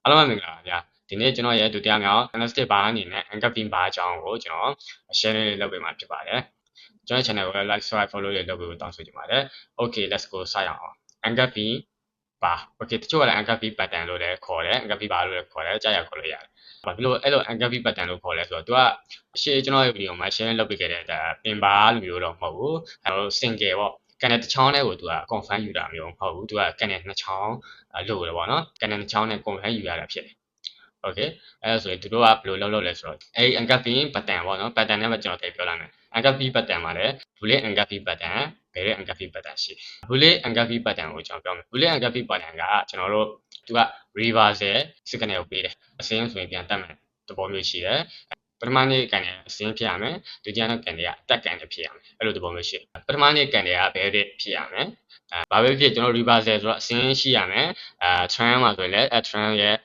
အားလုံးပဲမင်္ဂလာပါဗျာဒီနေ့ကျွန်တော်ရဲ့ဒုတိယမြောက် Analytic ဘာအနေနဲ့ Anchor Pin ဘာအကြောင်းကိုကျွန်တော် share လေးလုပ်ပေးမှာဖြစ်ပါတယ်ကျွန်တော် channel ကို like subscribe follow လေးလုပ်ပေးဖို့တောင်းဆိုချင်ပါတယ် Okay let's go စရအောင် Anchor Pin ဘာ Okay တချို့ကလည်း Anchor Pin button လို့လည်းခေါ်တယ် Anchor Pin ဘာလို့လည်းခေါ်တယ်ကြားရခေါ်လို့ရတယ်ဘာဖြစ်လို့အဲ့လို Anchor Pin button လို့ခေါ်လဲဆိုတော့သူကရှေ့ကျွန်တော်ရဲ့ video မှာ share လုပ်ပေးခဲ့တဲ့ပင်ဘာလိုမျိုးတော့မဟုတ်ဘူးအဲ့လို single ပေါ့ကန်တဲ့တစ်ချောင်းလေးကိုသူက confirm ယူတာမျိုးမဟုတ်ဘူးသူကကန်တဲ့နှစ်ချောင်းလို့လေပေါ့နော်ကန်တဲ့နှစ်ချောင်းနဲ့ confirm ယူရတာဖြစ်တယ် Okay အဲ့ဒါဆိုရင်သူတို့ကဘယ်လိုလုပ်လဲဆိုတော့အဲ့ Anchor Pin button ပေါ့နော် button နဲ့ပဲကျွန်တော်ထည့်ပြောလိုက်မယ် Anchor Pin button မှာလည်း bullet Anchor Pin button ဘယ်တဲ့ Anchor Pin button ရှိ bullet Anchor Pin button ကိုကျွန်တော်ပြောမယ် bullet Anchor Pin button ကကျွန်တော်တို့သူက reversal signal ကိုပေးတယ်အစင်းဆိုရင်ပြန်တက်မယ်သဘောမျိုးရှိတယ်ပထမနေ့ကန်တယ်အစင်းဖြစ်ရမယ်ဒုတိယနေ့ကန်တယ်ကအတက်ကန်တယ်ဖြစ်ရမယ်အဲ့လိုသဘောမျိုးရှိပထမနေ့ကန်တယ်ကဘယ်တဲ့ဖြစ်ရမယ်ဘာပဲဖြစ်ကျွန်တော် reversal ဆိုတော့အစင်းရှိရမယ်trend မှာဆိုရင်လည်း trend ရဲ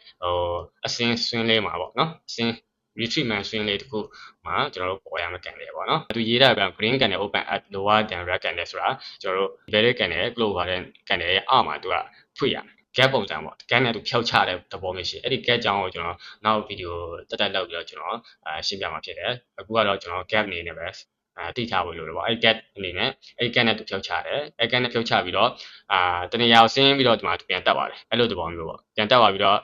့အစင်း swing လေးမှာပေါ့နော်အစင်း retracement swing လေးတခုမှာကျွန်တော်တို့ပေါ်ရမယ်ကန်တယ်ပေါ့နော်သူရေးတာက green ကန်တယ် open at lower than red ကန်တယ်ဆိုတာကျွန်တော်တို့ bearish ကန်တယ် close ပါတဲ့ကန်တယ်ရဲ့အောက်မှာသူကဖွင့်ရမယ် gap ပုံစံပေါ့ gap နဲ့သူဖြောက်ချတဲ့သဘောမျိုးရှိအဲ့ဒီ gap ကြောင်းကိုကျွန်တော်နောက် video တက်လောက်ပြီးတော့ကျွန်တော်ရှင်းပြမှာဖြစ်တယ်အခုကတော့ကျွန်တော် gap အနေနဲ့ပဲတိထားဖို့လိုတယ်ပေါ့အဲ့ gap အနေနဲ့အဲ့ gap နဲ့သူဖြောက်ချတယ်အဲ့ gap နဲ့ဖြောက်ချပြီးတော့တနေရာကိုဆင်းပြီးတော့ဒီမှာသူပြန်တက်သွားတယ်အဲ့လိုသဘောမျိုးပေါ့ပြန်တက်သွားပြီးတော့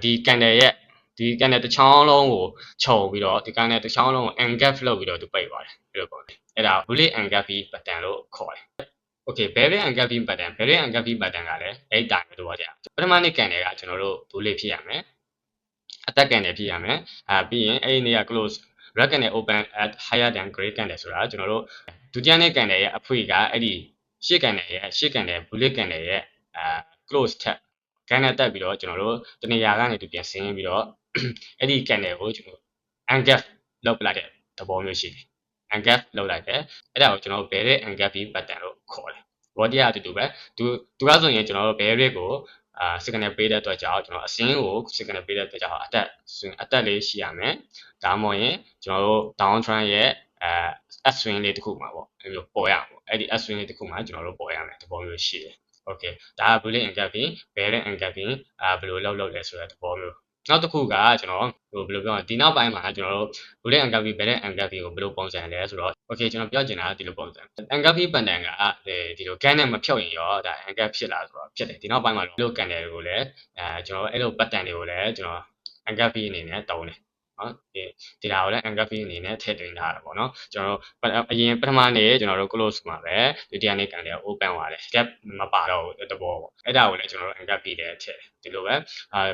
ဒီကန်တယ်ရဲ့ဒီကန်တဲ့တစ်ချောင်းလုံးကိုခြုံပြီးတော့ဒီကန်တဲ့တစ်ချောင်းလုံးကို engap လုပ်ပြီးတော့သူပိတ်သွားတယ်အဲ့လိုပေါ့အဲ့ဒါ bullet engap button လို့ခေါ်တယ် Okay bearish Anchor Pin button bearish Anchor Pin button ကလည်းအဲ့တိုင်းပဲတော့ကြာပထမနေ့ကန်တွေကကျွန်တော်တို့ bullet ဖြစ်ရမယ်အသက်ကန်တွေဖြစ်ရမယ်ပြီးရင်အဲ့ဒီနေ့က close red ကန်တွေ open at higher than grey ကန်တွေဆိုတာကျွန်တော်တို့ဒုတိယနေ့ကန်တွေရဲ့အဖွေကအဲ့ဒီရှေ့ကန်တွေရဲ့ရှေ့ကန်တွေ bullet ကန်တွေရဲ့close ထက်ကန်နဲ့တက်ပြီးတော့ကျွန်တော်တို့တနေရာကနေသူပြန်ဆင်းပြီးတော့အဲ့ဒီကန်တွေကိုကျွန်တော် engap လုပ်လိုက်တဲ့သဘောမျိုးရှိတယ် engap လုပ်လိုက်တယ်အဲ့ဒါကိုကျွန်တော်တို့ဘယ်တဲ့ engap button လို့ခေါ်တယ်ဘောတရားအတူတူပဲသူကဆိုရင်ကျွန်တော်တို့ဘယ် rate ကို signal ပေးတဲ့အတွက်ကြောင့်ကျွန်တော်အစင်းကို signal ပေးတဲ့အတွက်ကြောင့်အတက်လေးရှိရမယ်ဒါမှမဟုတ်ရင်ကျွန်တော်တို့ down trend ရဲ့up swing လေးတစ်ခုမှာပေါ့အဲ့လိုပေါ်ရမှာပေါ့အဲ့ဒီ up swing လေးတစ်ခုမှာကျွန်တော်တို့ပေါ်ရမယ်သဘောမျိုးရှိတယ် Okay ဒါက bullet engap ဘယ်တဲ့ engap ဘယ်လိုလုပ်လဲဆိုတဲ့သဘောမျိုးနောက်တစ်ခုကကျွန်တော်ဘယ်လိုပြောလဲဒီနောက်ပိုင်းမှာကျွန်တော်တို့ bullet engap ဘယ်တဲ့ engap ကိုဘယ်လိုပုံစံလဲဆိုတော့ Okay ကျွန်တော်ပြောချင်တာဒီလိုပုံစံ engap button ကဒီလို can နဲ့မဖြုတ်ရင်ရောဒါ engap ဖြစ်လာဆိုတော့ဖြစ်တယ်ဒီနောက်ပိုင်းမှာလို့ can တွေကိုလည်းကျွန်တော်အဲ့လို button တွေကိုလည်းကျွန်တော် engap အနေနဲ့တုံးတယ်နော်ဒီဒါကိုလည်း engap အနေနဲ့ထည့်သွင်းထားတာပေါ့နော်ကျွန်တော်အရင်ပထမနေ့ကျွန်တော်တို့ close မှာပဲဒုတိယနေ့ကန်တွေက open သွားတယ် gap မပါတော့ဘူးတဘောပေါ့အဲ့ဒါကိုလည်းကျွန်တော်တို့ engap ပြီးတယ်ထည့်ဒီလိုပဲ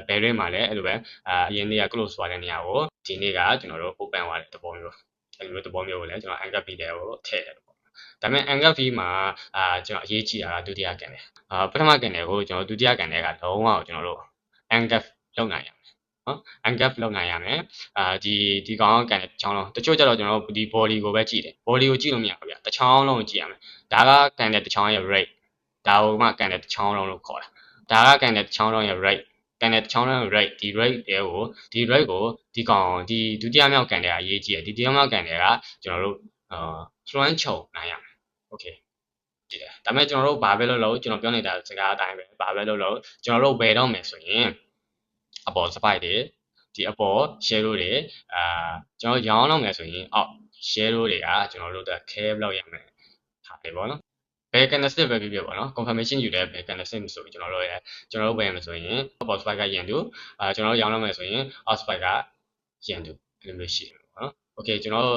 bearing မှာလည်းအဲ့လိုပဲအရင်နေ့က close သွားတဲ့နေရာကိုဒီနေ့ကကျွန်တော်တို့ open သွားတဲ့သဘောမျိုးအဲ့လိုသဘောမျိုးကိုလည်းကျွန်တော် engap ပြီးတယ်ကိုထည့်တယ်ပေါ့ဒါပေမဲ့ engap ပြီးမှာကျွန်တော်အရေးကြီးတာကဒုတိယကန်တယ်ပထမကန်တယ်ကိုကျွန်တော်ဒုတိယကန်တယ်ကလုံးဝကျွန်တော်တို့ engap လုပ်နိုင်ရမယ်နော် engap လုပ်နိုင်ရမယ်ဒီကောင်ကန်တဲ့ချောင်းလုံးတချို့ကျတော့ကျွန်တော်တို့ဒီ body ကိုပဲကြည့်တယ် body ကိုကြည့်လို့မရဘူးဗျတချောင်းလုံးကိုကြည့်ရမယ်ဒါကကန်တဲ့တချောင်းရဲ့ rate ဒါကိုမှကန်တဲ့တချောင်းလုံးလို့ခေါ်တာဒါကကန်တဲ့တချောင်းလုံးရဲ့ rate ကန်တဲ့တချောင်းလုံးရဲ့ rate ဒီ rate တွေကိုဒီကောင်ဒီဒုတိယမြောက်ကန်တဲ့အရေးကြီးတယ်ဒီဒုတိယမြောက်ကန်တွေကကျွန်တော်တို့လွှမ်းခြုံနိုင်ရမယ် okay ကြည့်တယ်ဒါပေမဲ့ကျွန်တော်တို့ဘာပဲလုပ်လို့ကျွန်တော်ပြောနေတာစကားအတိုင်းပဲဘာပဲလုပ်လို့ကျွန်တော်တို့ဝယ်တော့မယ်ဆိုရင်အပေါ် spike တွေဒီအပေါ် share တွေကျွန်တော်ရောင်းတော့မယ်ဆိုရင်အောက် share တွေကကျွန်တော်တို့က care လောက်ရမယ်ဟာတယ်ပေါ့နော်ဘယ် candlestick ပဲဖြစ်ဖြစ်ပေါ့နော် confirmation ယူတဲ့ဘယ် candlestick မဆိုကျွန်တော်တို့ဝယ်ရမယ်ဆိုရင်အပေါ် spike ကရန်သူကျွန်တော်တို့ရောင်းတော့မယ်ဆိုရင်အောက် spike ကရန်သူအဲ့လိုမျိုးရှိတယ်ပေါ့နော် okay ကျွန်တော်တို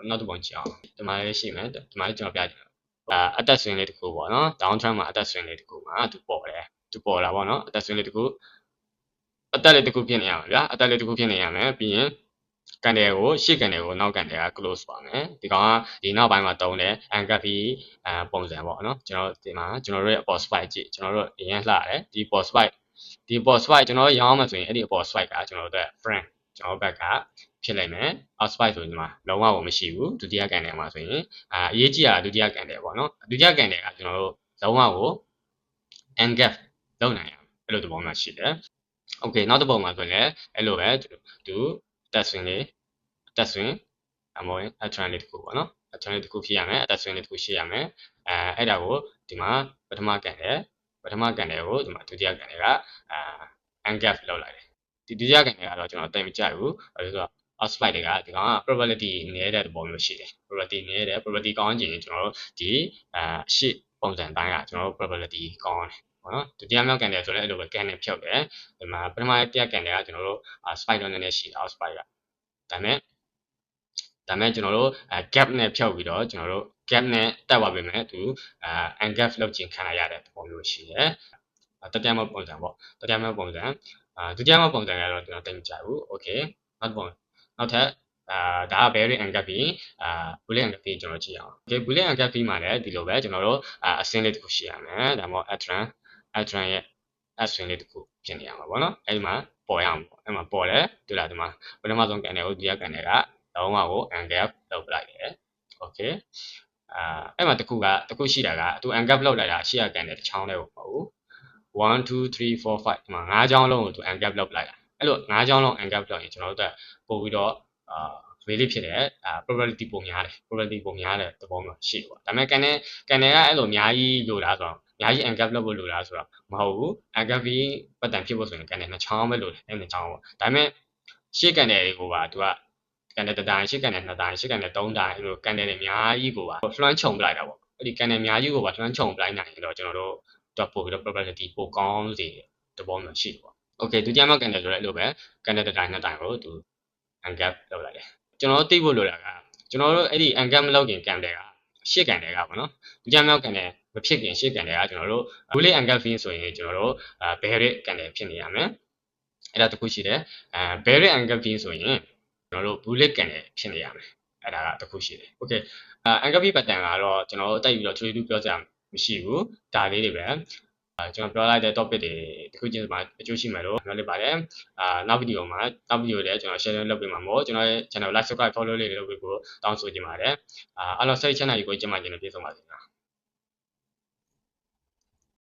့နောက်တစ်ပုံကြည့်အောင်ဒီမှာလေးရှိမယ်ဒီမှာလေးကျွန်တော်ပြချင်တယ်အသက် swing လေးတစ်ခုပေါ့နော် down trend မှာအသက် swing လေးတစ်ခုမှာသူပေါ်တယ်သူပေါ်လာပေါ့နော်အသက် swing လေးတစ်ခုအသက်လေးတစ်ခုဖြစ်နေရမှာဗျာအသက်လေးတစ်ခုဖြစ်နေရမယ်ပြီးရင်ကန်တယ်ကိုရှေ့ကန်တယ်ကိုနောက်ကန်တယ်က close ပါမယ်ဒီကောင်ကဒီနောက်ပိုင်းမှာတုံးတယ် anchor ပုံစံပေါ့နော်ကျွန်တော်ဒီမှာကျွန်တော်တို့ရဲ့ port spike ကြည့်ကျွန်တော်တို့အရင်လှတယ်ဒီ port spike ကျွန်တော်ရောင်းမှဆိုရင်အဲ့ဒီ port spike ကကျွန်တော်တို့ friend ကျွန်တော်ဘက်ကဖြစ်လိုက်မယ် out spike ဆိုရင်ဒီမှာလုံးဝမရှိဘူးဒုတိယကန်တယ်မှာဆိုရင်အရေးကြီးတာဒုတိယကန်တယ်ပေါ့နော်ဒုတိယကန်တယ်ကကျွန်တော်တို့လုံးဝကို engap လုပ်နိုင်ရအဲ့လိုသဘောမှရှိတယ် okay နောက်တစ်ပုံမှာဆိုရင်အဲ့လိုပဲသူတက် swing လေးတက် swing အမောအ trend လေးတစ်ခုပေါ့နော်အ trend လေးတစ်ခုဖြစ်ရမယ်အတက် swing လေးတစ်ခုရှိရမယ်အဲ့ဒါကိုဒီမှာပထမကန်တယ်ကိုဒီမှာဒုတိယကန်တယ်ကengap လုပ်လိုက်တယ် ဒီဒုတိယကန်တွေကတော့ကျွန်တော်တိတ်မကြိုက်ဘူးအဲဆိုတော့ outspike တွေကဒီကောင်က probability နည်းတဲ့သဘောမျိုးရှိတယ် probability နည်းတယ် probability ကောင်းချင်ရင်ကျွန်တော်တို့ဒီရှေ့ပုံစံတိုင်းကကျွန်တော်တို့ probability ကောင်းတယ်ပေါ့နော်ဒုတိယမြောက်ကန်တယ်ဆိုလည်းအဲ့လိုပဲကန်နဲ့ဖြုတ်တယ်ဒီမှာပထမတစ်ကန်တွေကကျွန်တော်တို့ spike တော့နည်းနည်းရှိတယ် outspike ကဒါပေမဲ့ကျွန်တော်တို့gap နဲ့ဖြုတ်ပြီးတော့ကျွန်တော်တို့ gap နဲ့တက်သွားပြီမဲ့သူungap လုပ်ခြင်းခံရတဲ့သဘောမျိုးရှိတယ်တတိယမြောက်ပုံစံပေါ့တတိယမြောက်ပုံစံဒုတိယမြောက်ပုံစံကတော့ကျွန်တော်တိတ်မကြိုက်ဘူး okay နောက်ထပ်ဒါက berry ungap ပြီးbullet ungap ပြီးကျွန်တော်ကြည့်အောင် okay bullet ungap ပြီးမှာလည်းဒီလိုပဲကျွန်တော်တို့အစင်းလေးတစ်ခုရှိရမယ်ဒါမှမဟုတ် atran ရဲ့ swing လေးတစ်ခုဖြစ်နေရမှာပေါ့နော်အဲ့ဒီမှာပေါ်ရအောင်ပေါ့အဲ့မှာပေါ်တယ်တွေ့လားဒီမှာပထမဆုံးကန်တယ်ကိုဒုတိယကန်တယ်ကလုံးဝကို ungap လုပ်ပလိုက်တယ် okay အဲ့မှာတစ်ခုရှိတာကသူ ungap လုပ်လိုက်တာရှေ့ကကန်တယ်တစ်ချောင်းလေးကိုမဟုတ်ဘူး1 2 3 4 5ဒီမှာ၅ချောင်းလုံးကိုသူ ungap လုပ်လိုက်တာအဲ့လို၅ချောင်းလုံး ungap လုပ်ရင်ကျွန်တော်တို့ပို့ပြီးတော့really ဖြစ်တယ်probability ပိုများတယ် probability ပိုများတဲ့သဘောမျိုးရှိတယ်ပေါ့ဒါပေမဲ့ကန်တယ်ကအဲ့လိုအများကြီးလိုလားဆိုတော့အများကြီး ungap လုပ်ဖို့လိုလားဆိုတော့မဟုတ်ဘူး ungap ပြီးပတ်တန်ဖြစ်ဖို့ဆိုရင်ကန်တယ်နှစ်ချောင်းပဲလိုတယ်အဲ့နှစ်ချောင်းပေါ့ဒါပေမဲ့ရှေ့ကန်တယ်ကိုပါသူကကန်တယ်တစ်တိုင်းရှေ့ကန်တယ်နှစ်တိုင်းရှေ့ကန်တယ်သုံးတိုင်းအဲ့လိုကန်တယ်တွေအများကြီးကိုပါလွှမ်းခြုံပလိုက်တာပေါ့အဲ့ဒီကန်တယ်အများကြီးကိုပါလွှမ်းခြုံပလိုက်နိုင်ရင်တော့ကျွန်တော်တို့တော့ပို့ပြီးတော့ probability ပိုကောင်းစေတဲ့သဘောမျိုးရှိတယ်ပေါ့ okay ဒုတိယမြောက်ကန်တယ်ဆိုတော့အဲ့လိုပဲကန်တယ်တစ်တိုင်းနှစ်တိုင်းကိုသူ ungap လုပ်လိုက်တယ်ကျွန်တော်တို့သိဖို့လိုတာကကျွန်တော်တို့အဲ့ဒီ ungap မလုပ်ခင်ကန်တယ်ကရှေ့ကန်တယ်ကပေါ့နော်ဒုတိယမြောက်ကန်တယ်မဖြစ်ခင်ရှေ့ကန်တယ်ကကျွန်တော်တို့ bullet ungap ဆိုရင်ကျွန်တော်တို့berry ကန်တယ်ဖြစ်နေရမယ်အဲ့ဒါတစ်ခုရှိတယ်berry ungap ဆိုရင်ကျွန်တော်တို့ bullet ကန်တယ်ဖြစ်နေရမယ်အဲ့ဒါကတစ်ခုရှိတယ် okay ungap pattern ကတော့ကျွန်တော်တို့တိုက်ပြီးတော့ trade ပြောစရာမရှိဘူးဒါလေးတွေပဲကျွန်တော်ပြောလိုက်တဲ့ topic တွေတခုချင်းမှာအကျိုးရှိမယ်လို့ပြောလိုက်ပါတယ်နောက်ဗီဒီယိုမှာနောက်ဗီဒီယိုလည်းကျွန်တော် share လုပ်ပေးမှာမို့ကျွန်တော်ရဲ့ channel like subscribe follow လေးတွေလုပ်ပေးဖို့တောင်းဆိုချင်ပါတယ်အားလုံးစိတ်ချမ်းသာကြကိုကျမကျင်နေပြည့်စုံပါစေခင်ဗျာ